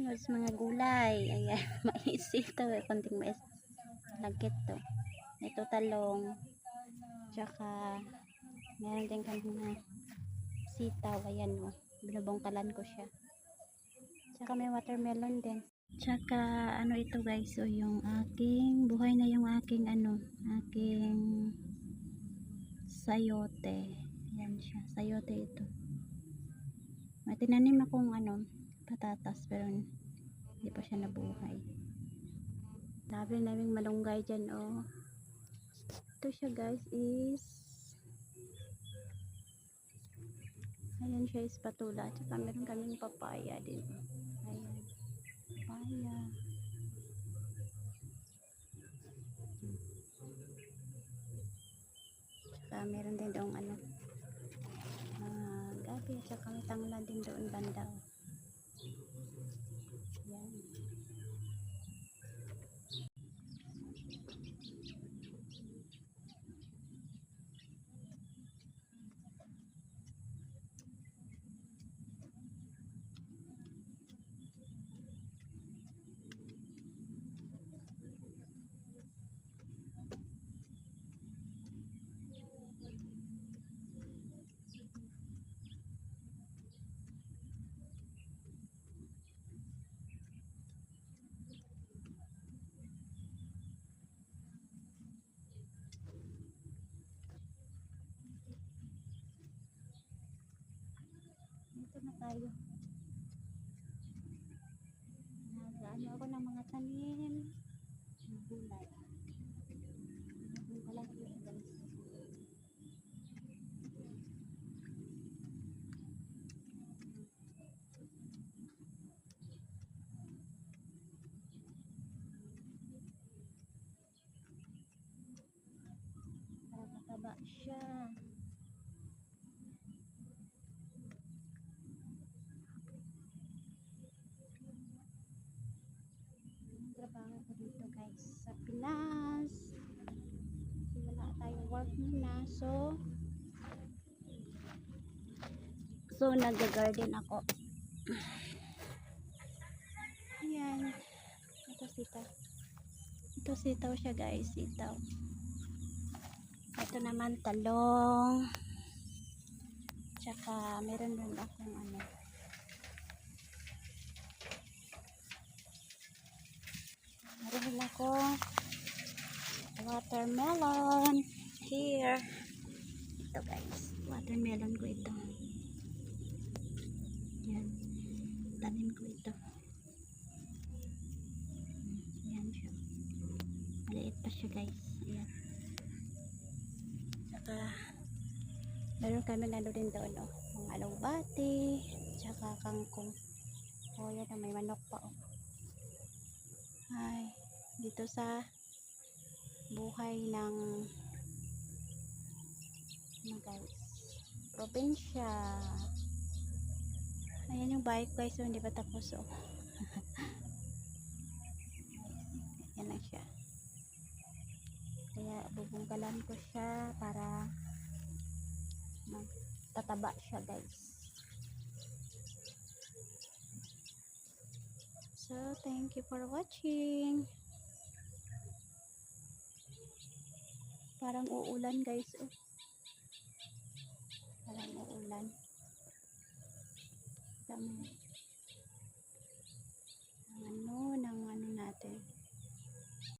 Mas mga gulay. Ayan, mais ito. Konting mais. Lagkit to. Ito talong. Tsaka, meron din kami na sitaw. Ayan o. Binubongkalan ko siya. Tsaka may watermelon din. Tsaka, ano ito guys. So, yung aking, buhay na yung aking, aking sayote. Ayan siya. Sayote ito. May tinanim akong, patatas. Pero, hindi pa siya nabuhay. Sabi naming malunggay dyan, oh. Ito siya guys is ayan siya is patula. Tsaka meron kaming papaya din. Ayan. Papaya. Tsaka meron din doong gabi. Tsaka may tanglad din doon banda. Ayan. Dito na tayo. Nag-ano ako ng mga tanim. Mga gulay. Wala ko siya guys. Para mataba siya. Trabaho ko dito guys sa Pinas. So, wala tayong work muna. So nag-garden ako. Ayan. Ito sitaw siya guys. Sitaw. Ito naman talong. Tsaka meron din akong meron din ako watermelon. Here. Ito guys. Watermelon ko ito. Yan. Tanim ko ito. Yan siya. Maliit pa siya guys. Ayan. Tsaka meron kami din doon mga alugbati. Tsaka kangkong. O yan may manok pa Ay. Dito sa buhay ng guys. Probinsya. Ayan yung bike guys. So, hindi pa tapos yan lang siya. Kaya bubungkalan ko siya para magtataba siya guys. So thank you for watching. Parang uulan guys. Parang uulan. Dami.